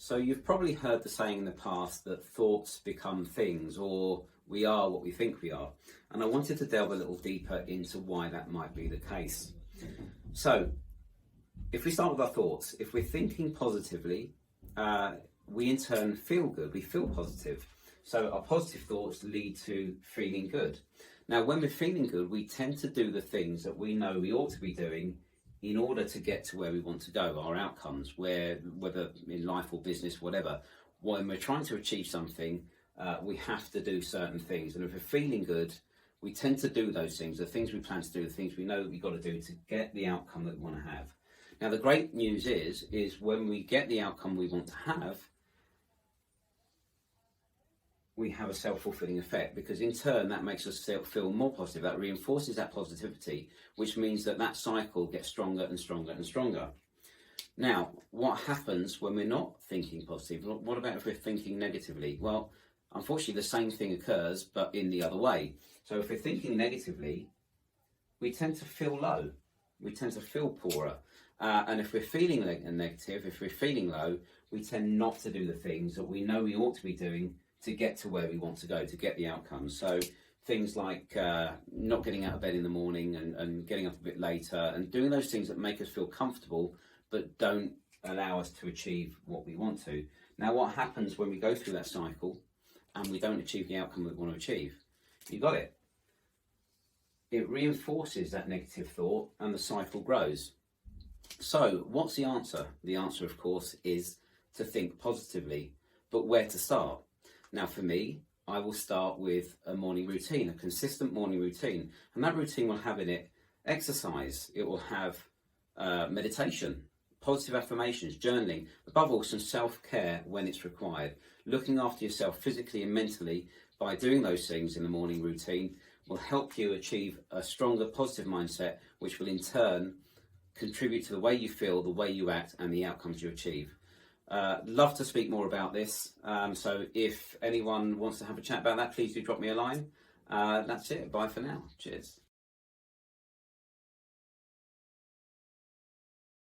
So you've probably heard the saying in the past that thoughts become things, or we are what we think we are. And I wanted to delve a little deeper into why that might be the case. So if we start with our thoughts, if we're thinking positively, we in turn feel good, we feel positive. So our positive thoughts lead to feeling good. Now, when we're feeling good, we tend to do the things that we know we ought to be doing in order to get to where we want to go, our outcomes, whether in life or business, whatever. When we're trying to achieve something, we have to do certain things. And if we're feeling good, we tend to do those things, the things we plan to do, the things we know that we've got to do to get the outcome that we want to have. Now, the great news is when we get the outcome we want to have, we have a self-fulfilling effect, because in turn that makes us feel more positive. That reinforces that positivity, which means that cycle gets stronger and stronger and stronger. Now, what happens when we're not thinking positive? What about if we're thinking negatively? Well, unfortunately, the same thing occurs, but in the other way. So if we're thinking negatively, we tend to feel low. We tend to feel poorer. And if we're feeling negative, if we're feeling low, we tend not to do the things that we know we ought to be doing to get to where we want to go, to get the outcomes. So things like not getting out of bed in the morning and getting up a bit later and doing those things that make us feel comfortable but don't allow us to achieve what we want to. Now, what happens when we go through that cycle and we don't achieve the outcome that we want to achieve? You got it. It reinforces that negative thought and the cycle grows. So what's the answer? The answer, of course, is to think positively. But where to start? Now, for me, I will start with a morning routine, a consistent morning routine. And that routine will have in it exercise. It will have meditation, positive affirmations, journaling, above all, some self-care when it's required. Looking after yourself physically and mentally by doing those things in the morning routine will help you achieve a stronger positive mindset, which will in turn contribute to the way you feel, the way you act, and the outcomes you achieve. Love to speak more about this. So if anyone wants to have a chat about that, please do drop me a line. That's it. Bye for now. Cheers.